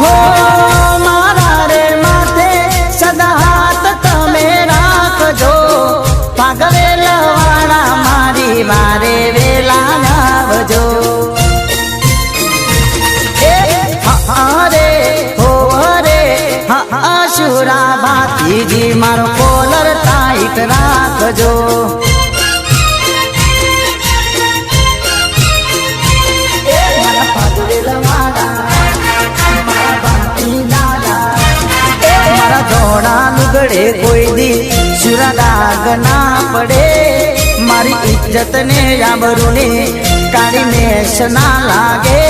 હો મારા રે માથે સદા હાથ તમે રાખજો પાગવેલ વાળા મારી વારે વેલા આવજો હરે હો હરે અશુરા ભાતીજી મારો કોલર ટાઈટ રાખજો ધોળા લુગડે કોઈ દી સુરા દાગ ના પડે મારી ઇજ્જત ને આબરૂ ને કાળી મેષ ના લાગે